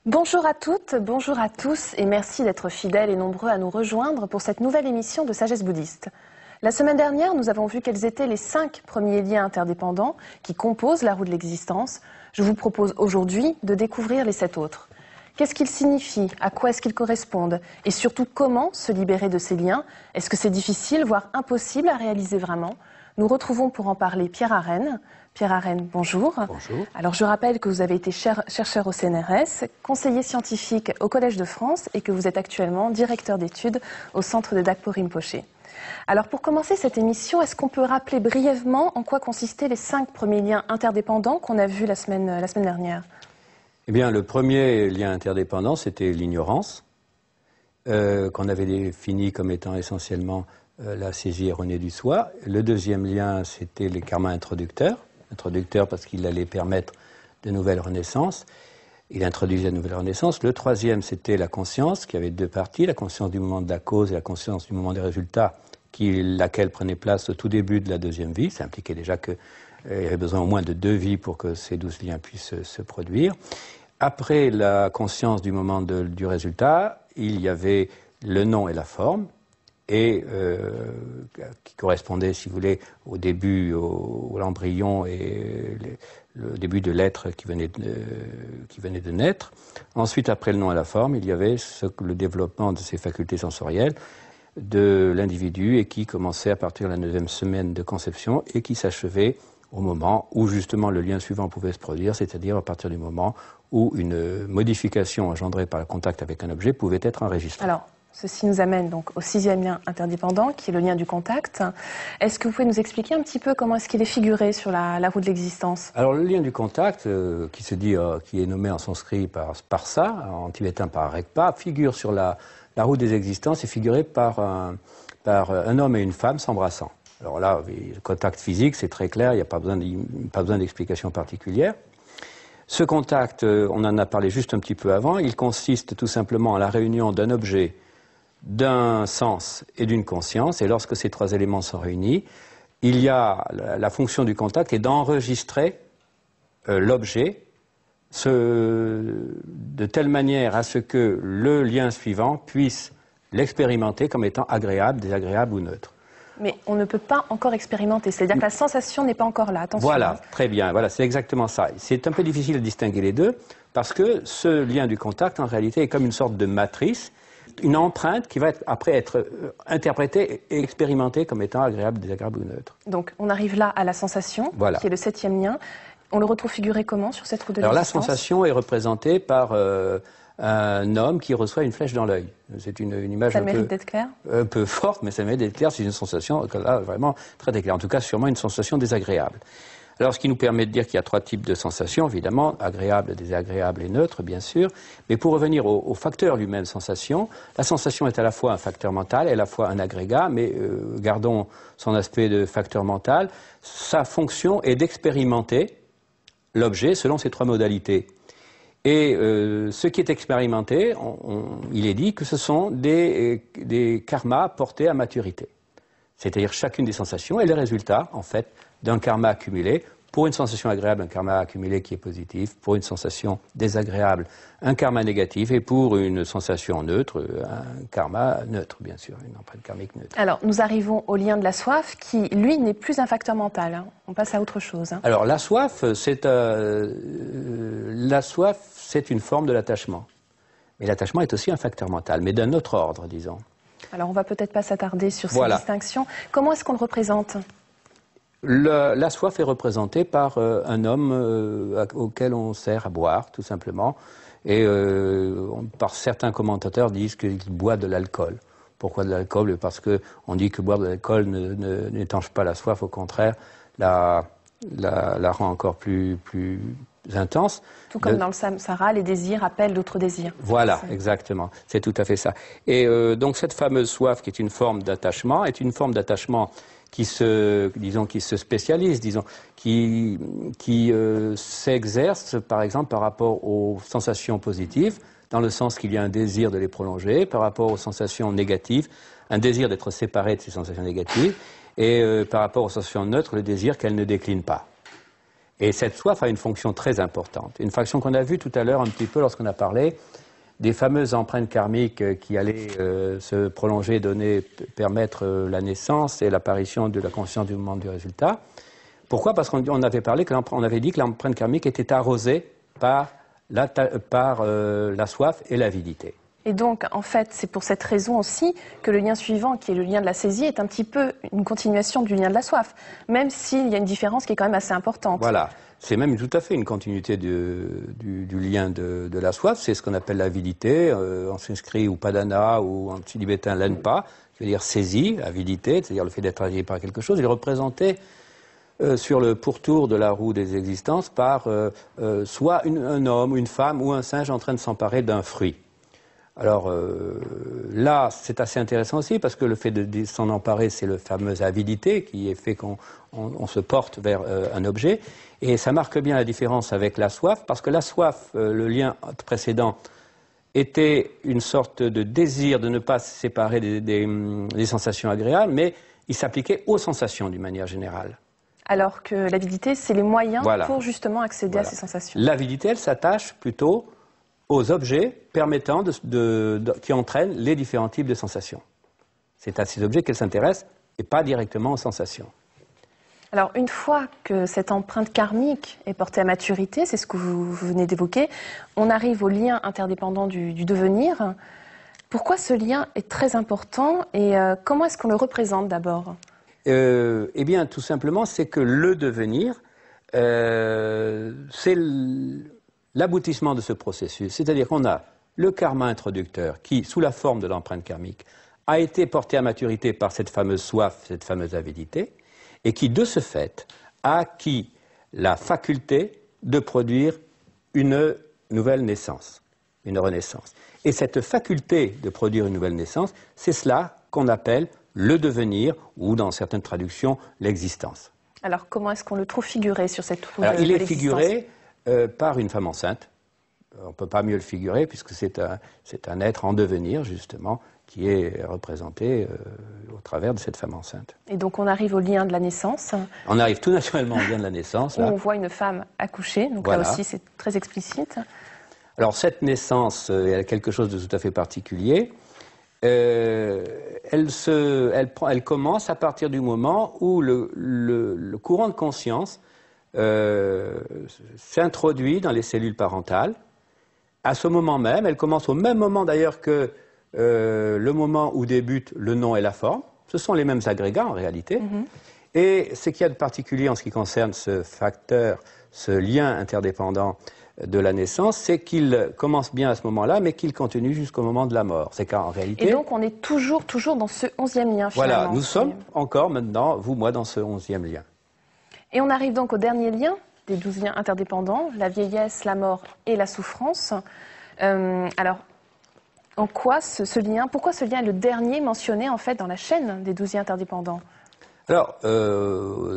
Bonjour à toutes, bonjour à tous et merci d'être fidèles et nombreux à nous rejoindre pour cette nouvelle émission de Sagesse bouddhiste. La semaine dernière, nous avons vu quels étaient les 5 premiers liens interdépendants qui composent la roue de l'existence. Je vous propose aujourd'hui de découvrir les 7 autres. Qu'est-ce qu'ils signifient? À quoi est-ce qu'ils correspondent? Et surtout, comment se libérer de ces liens? Est-ce que c'est difficile, voire impossible à réaliser vraiment? Nous retrouvons pour en parler Pierre Arène. Pierre Arène, bonjour. Bonjour. Alors je rappelle que vous avez été chercheur au CNRS, conseiller scientifique au Collège de France et que vous êtes actuellement directeur d'études au centre de Dakpo Rinpoché. Alors pour commencer cette émission, est-ce qu'on peut rappeler brièvement en quoi consistaient les 5 premiers liens interdépendants qu'on a vus la semaine dernière? Eh bien, le premier lien interdépendant, c'était l'ignorance, qu'on avait défini comme étant essentiellement la saisie erronée du soi. Le deuxième lien, c'était les karmas introducteurs parce qu'il allait permettre de nouvelles renaissances. Il introduisait de nouvelles renaissances. Le troisième, c'était la conscience, qui avait 2 parties, la conscience du moment de la cause et la conscience du moment des résultats, laquelle prenait place au tout début de la deuxième vie. Ça impliquait déjà qu'il y avait besoin au moins de 2 vies pour que ces 12 liens puissent se produire. Après la conscience du moment du résultat, il y avait le nom et la forme, et qui correspondait, si vous voulez, au début, à l'embryon et le début de l'être qui venait de naître. Ensuite, après le nom et la forme, il y avait le développement de ces facultés sensorielles de l'individu et qui commençait à partir de la 9e semaine de conception et qui s'achevait au moment où justement le lien suivant pouvait se produire, c'est-à-dire à partir du moment où une modification engendrée par le contact avec un objet pouvait être enregistrée. Alors, ceci nous amène donc au 6e lien interdépendant, qui est le lien du contact. Est-ce que vous pouvez nous expliquer un petit peu comment est-ce qu'il est figuré sur la roue de l'existence? Alors le lien du contact, qui est nommé en sanskrit par ça, en tibétain par Rekpa, figure sur la roue des existences et figuré par un homme et une femme s'embrassant. Alors là, le contact physique, c'est très clair, il n'y a pas besoin d'explication particulière. Ce contact, on en a parlé juste un petit peu avant, il consiste tout simplement à la réunion d'un objet, d'un sens et d'une conscience, et lorsque ces 3 éléments sont réunis, il y a la fonction du contact est d'enregistrer l'objet de telle manière à ce que le lien suivant puisse l'expérimenter comme étant agréable, désagréable ou neutre. Mais on ne peut pas encore expérimenter, c'est-à-dire que la sensation n'est pas encore là, attention. Voilà, très bien, voilà, c'est exactement ça. C'est un peu difficile de distinguer les deux, parce que ce lien du contact, en réalité, est comme une sorte de matrice, une empreinte qui va après être interprétée et expérimentée comme étant agréable, désagréable ou neutre. Donc on arrive là à la sensation, voilà, qui est le 7e lien. On le retrouve figuré comment sur cette roue de l'existence? Alors la sensation est représentée par un homme qui reçoit une flèche dans l'œil. C'est une image ça mérite d'être clair? Un peu forte, mais ça mérite d'être clair. C'est une sensation là, vraiment très claire. En tout cas, sûrement une sensation désagréable. Alors, ce qui nous permet de dire qu'il y a 3 types de sensations, évidemment, agréables, désagréables et neutres, bien sûr. Mais pour revenir au facteur lui-même sensation, la sensation est à la fois un facteur mental et à la fois un agrégat, mais gardons son aspect de facteur mental. Sa fonction est d'expérimenter l'objet selon ces 3 modalités. Et ce qui est expérimenté, il est dit que ce sont des karmas portés à maturité. C'est-à-dire chacune des sensations est le résultat, en fait, d'un karma accumulé. Pour une sensation agréable, un karma accumulé qui est positif. Pour une sensation désagréable, un karma négatif. Et pour une sensation neutre, un karma neutre, bien sûr, une empreinte karmique neutre. Alors, nous arrivons au lien de la soif, qui, lui, n'est plus un facteur mental. Hein. On passe à autre chose. Hein. Alors, la soif, c'est une forme de l'attachement. Mais l'attachement est aussi un facteur mental, mais d'un autre ordre, disons. Alors, on va peut-être pas s'attarder sur ces distinctions. Comment est-ce qu'on le représente? La soif est représentée par un homme auquel on sert à boire, tout simplement. Et par certains commentateurs disent qu'il boit de l'alcool. Pourquoi de l'alcool? Parce qu'on dit que boire de l'alcool n'étanche pas la soif, au contraire, la rend encore plus intense. Tout comme dans le samsara, les désirs appellent d'autres désirs. Voilà, exactement. C'est tout à fait ça. Et donc cette fameuse soif, qui est une forme d'attachement, qui se spécialise, qui s'exerce, par exemple, par rapport aux sensations positives, dans le sens qu'il y a un désir de les prolonger, par rapport aux sensations négatives, un désir d'être séparé de ces sensations négatives, et par rapport aux sensations neutres, le désir qu'elles ne déclinent pas. Et cette soif a une fonction très importante. Une fonction qu'on a vue tout à l'heure un petit peu lorsqu'on a parlé des fameuses empreintes karmiques qui allaient se prolonger, permettre la naissance et l'apparition de la conscience du moment du résultat. Pourquoi? Parce qu'on avait dit que l'empreinte karmique était arrosée par la soif et l'avidité. Et donc, en fait, c'est pour cette raison aussi que le lien suivant, qui est le lien de la saisie, est un petit peu une continuation du lien de la soif, même s'il y a une différence qui est quand même assez importante. Voilà, c'est même tout à fait une continuité du lien de la soif, c'est ce qu'on appelle l'avidité, en sanskrit ou padana, ou en tibétain lenpa, c'est-à-dire saisie, avidité, c'est-à-dire le fait d'être attiré par quelque chose. Il est représenté sur le pourtour de la roue des existences par soit un homme, une femme ou un singe en train de s'emparer d'un fruit. Alors là, c'est assez intéressant aussi parce que le fait de s'en emparer, c'est la fameuse avidité qui est fait qu'on se porte vers un objet. Et ça marque bien la différence avec la soif parce que la soif, le lien précédent, était une sorte de désir de ne pas se séparer des sensations agréables, mais il s'appliquait aux sensations d'une manière générale. Alors que l'avidité, c'est les moyens pour justement accéder à ces sensations. L'avidité, elle s'attache plutôt aux objets permettant qui entraînent les différents types de sensations. C'est à ces objets qu'elle s'intéresse et pas directement aux sensations. Alors, une fois que cette empreinte karmique est portée à maturité, c'est ce que vous venez d'évoquer, on arrive au lien interdépendant du devenir. Pourquoi ce lien est très important et comment est-ce qu'on le représente d'abord? Eh bien, tout simplement, c'est que le devenir, c'est l'aboutissement de ce processus. C'est-à-dire qu'on a le karma introducteur qui, sous la forme de l'empreinte karmique, a été porté à maturité par cette fameuse soif, cette fameuse avidité, et qui, de ce fait, a acquis la faculté de produire une nouvelle naissance, une renaissance. Et cette faculté de produire une nouvelle naissance, c'est cela qu'on appelle le devenir, ou dans certaines traductions, l'existence. Alors, comment est-ce qu'on le trouve figuré sur cette roue de l'existence? Il est l'existence figuré par une femme enceinte. On ne peut pas mieux le figurer puisque c'est un être en devenir, justement, qui est représenté au travers de cette femme enceinte. Et donc on arrive au lien de la naissance. On arrive tout naturellement au lien de la naissance. Où on voit une femme accoucher, donc là aussi c'est très explicite. Alors cette naissance, elle a quelque chose de tout à fait particulier. Elle commence à partir du moment où le courant de conscience s'introduit dans les cellules parentales. À ce moment même, elle commence au même moment d'ailleurs que le moment où débute le nom et la forme. Ce sont les mêmes agrégats en réalité. Et ce qu'il y a de particulier en ce qui concerne ce facteur, ce lien interdépendant de la naissance, c'est qu'il commence bien à ce moment-là, mais qu'il continue jusqu'au moment de la mort. C'est qu'en réalité... Et donc on est toujours dans ce 11e lien finalement. Voilà, nous sommes encore maintenant, vous, moi, dans ce 11e lien. Et on arrive donc au dernier lien des 12 liens interdépendants, la vieillesse, la mort et la souffrance. Alors, en quoi pourquoi ce lien est le dernier mentionné en fait dans la chaîne des 12 liens interdépendants? Alors,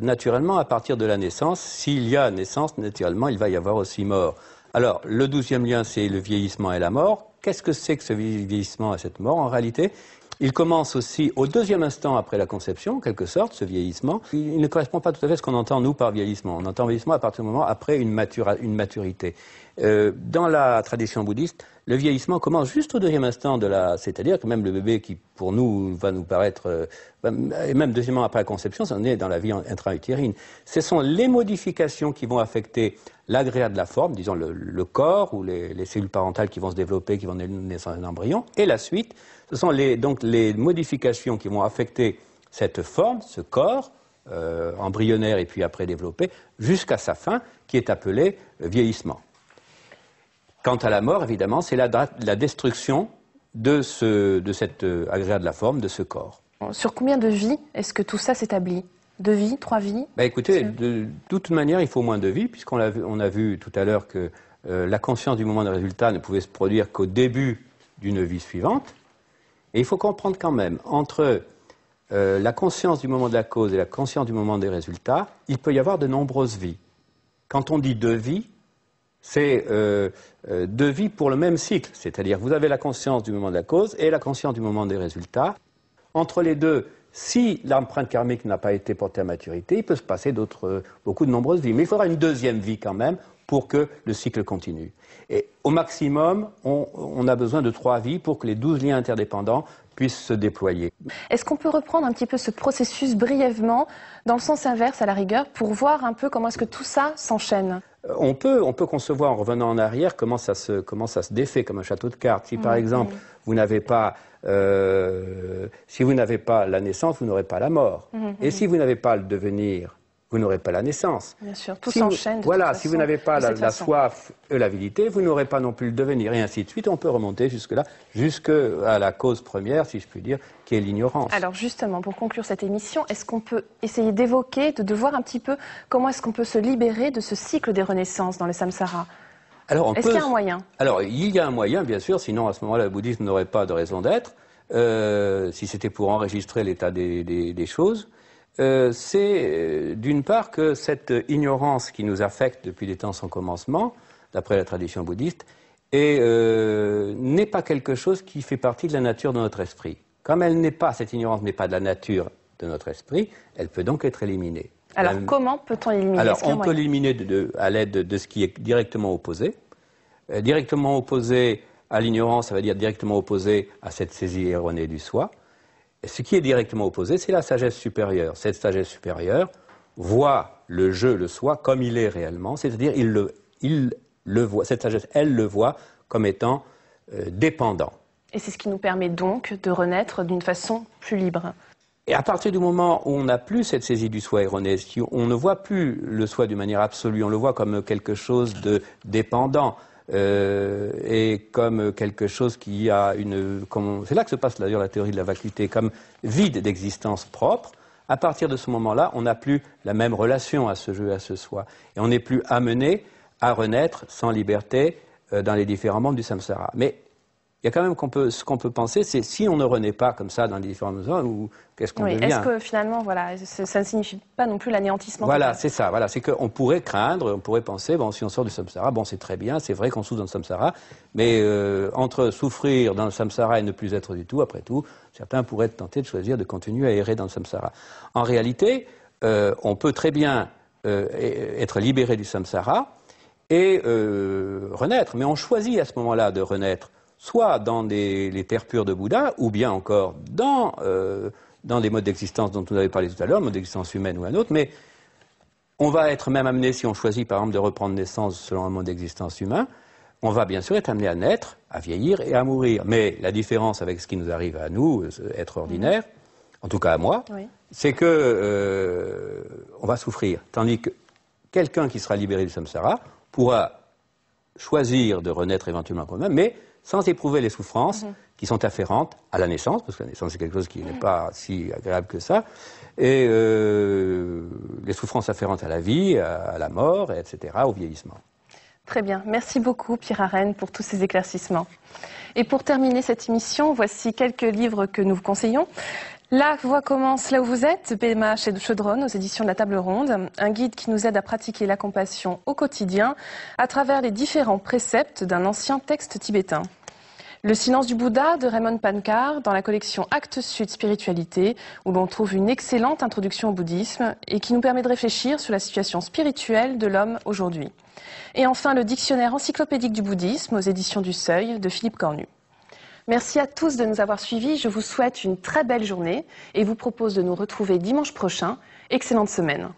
naturellement, à partir de la naissance, s'il y a naissance, naturellement, il va y avoir aussi mort. Alors, le 12e lien, c'est le vieillissement et la mort. Qu'est-ce que c'est que ce vieillissement et cette mort? En réalité, il commence aussi au 2e instant après la conception, en quelque sorte, ce vieillissement. Il ne correspond pas tout à fait à ce qu'on entend, nous, par vieillissement. On entend vieillissement à partir du moment après une maturité. Dans la tradition bouddhiste, le vieillissement commence juste au 2e instant c'est-à-dire que même le bébé qui, pour nous, va nous paraître, et même 2e après la conception, ça en est dans la vie intra-utérine. Ce sont les modifications qui vont affecter l'agrégat de la forme, disons le corps ou les cellules parentales qui vont se développer, qui vont naître un embryon, et la suite, ce sont donc les modifications qui vont affecter cette forme, ce corps embryonnaire et puis après développé, jusqu'à sa fin, qui est appelée vieillissement. Quant à la mort, évidemment, c'est la destruction de cet agrégat de la forme, de ce corps. Sur combien de vies est-ce que tout ça s'établit? 2 vies, 3 vies? Écoutez, de toute manière, il faut moins de vies, puisqu'on a vu tout à l'heure que la conscience du moment de résultat ne pouvait se produire qu'au début d'une vie suivante. Et il faut comprendre quand même, entre la conscience du moment de la cause et la conscience du moment des résultats, il peut y avoir de nombreuses vies. Quand on dit 2 vies, c'est 2 vies pour le même cycle, c'est-à-dire vous avez la conscience du moment de la cause et la conscience du moment des résultats. Entre les deux, Si l'empreinte karmique n'a pas été portée à maturité, il peut se passer beaucoup de nombreuses vies. Mais il faudra une deuxième vie quand même pour que le cycle continue. Et au maximum, on a besoin de 3 vies pour que les 12 liens interdépendants puissent se déployer. Est-ce qu'on peut reprendre un petit peu ce processus brièvement, dans le sens inverse à la rigueur, pour voir un peu comment est-ce que tout ça s'enchaîne? On peut concevoir en revenant en arrière comment ça se défait comme un château de cartes. Si par exemple vous n'avez pas la naissance, vous n'aurez pas la mort. Et si vous n'avez pas le devenir, vous n'aurez pas la naissance. Bien sûr, tout s'enchaîne. Voilà, si vous n'avez pas la soif et l'avidité, vous n'aurez pas non plus le devenir, et ainsi de suite. On peut remonter jusque-là, jusqu'à la cause première, si je puis dire, qui est l'ignorance. Alors justement, pour conclure cette émission, est-ce qu'on peut essayer d'évoquer, de voir un petit peu comment est-ce qu'on peut se libérer de ce cycle des renaissances dans le samsara? Est-ce qu'il y a un moyen? Alors, il y a un moyen, bien sûr, sinon à ce moment-là, le bouddhisme n'aurait pas de raison d'être, si c'était pour enregistrer l'état des choses. C'est d'une part que cette ignorance qui nous affecte depuis les temps sans commencement, d'après la tradition bouddhiste, n'est pas quelque chose qui fait partie de la nature de notre esprit. Comme cette ignorance n'est pas de la nature de notre esprit, elle peut donc être éliminée. Alors comment peut-on l'éliminer? Alors on peut l'éliminer à l'aide de ce qui est directement opposé. Directement opposé à l'ignorance, ça veut dire directement opposé à cette saisie erronée du soi. Ce qui est directement opposé, c'est la sagesse supérieure. Cette sagesse supérieure voit le jeu, le soi, comme il est réellement, c'est-à-dire il le voit, cette sagesse, elle le voit comme étant dépendant. Et c'est ce qui nous permet donc de renaître d'une façon plus libre. Et à partir du moment où on n'a plus cette saisie du soi erronée, on ne voit plus le soi d'une manière absolue, on le voit comme quelque chose de dépendant. Et comme quelque chose qui a c'est là que se passe d'ailleurs la théorie de la vacuité, comme vide d'existence propre. À partir de ce moment-là, on n'a plus la même relation à ce jeu, à ce soi. Et on n'est plus amené à renaître sans liberté dans les différents mondes du samsara. Mais il y a quand même ce qu'on peut penser, c'est si on ne renaît pas comme ça dans les différents mondes, qu'est-ce qu'on devient? Est-ce que finalement, voilà, ça ne signifie pas non plus l'anéantissement? Voilà, c'est ça. Voilà, c'est qu'on pourrait craindre, on pourrait penser, bon, si on sort du samsara, bon, c'est très bien, c'est vrai qu'on souffre dans le samsara, mais entre souffrir dans le samsara et ne plus être du tout, après tout, certains pourraient être tentés de choisir de continuer à errer dans le samsara. En réalité, on peut très bien être libéré du samsara et renaître, mais on choisit à ce moment-là de renaître soit dans les terres pures de Bouddha, ou bien encore dans des modes d'existence dont vous avez parlé tout à l'heure, mode d'existence humaine ou un autre, mais on va être même amené, si on choisit par exemple de reprendre naissance selon un mode d'existence humain, on va bien sûr être amené à naître, à vieillir et à mourir. Mais la différence avec ce qui nous arrive à nous, être ordinaire, en tout cas à moi, c'est que on va souffrir. Tandis que quelqu'un qui sera libéré du samsara pourra choisir de renaître éventuellement quand même, mais sans éprouver les souffrances qui sont afférentes à la naissance, parce que la naissance c'est quelque chose qui n'est pas si agréable que ça, et les souffrances afférentes à la vie, à la mort, etc., au vieillissement. Très bien. Merci beaucoup, Pierre Arène, pour tous ces éclaircissements. Et pour terminer cette émission, voici quelques livres que nous vous conseillons. La voie commence là où vous êtes, Pema chez Chaudronne, aux éditions de la Table Ronde, un guide qui nous aide à pratiquer la compassion au quotidien à travers les différents préceptes d'un ancien texte tibétain. Le silence du Bouddha de Raymond Pankar dans la collection Actes Sud Spiritualité, où l'on trouve une excellente introduction au bouddhisme et qui nous permet de réfléchir sur la situation spirituelle de l'homme aujourd'hui. Et enfin, le dictionnaire encyclopédique du bouddhisme aux éditions du Seuil de Philippe Cornu. Merci à tous de nous avoir suivis. Je vous souhaite une très belle journée et vous propose de nous retrouver dimanche prochain. Excellente semaine.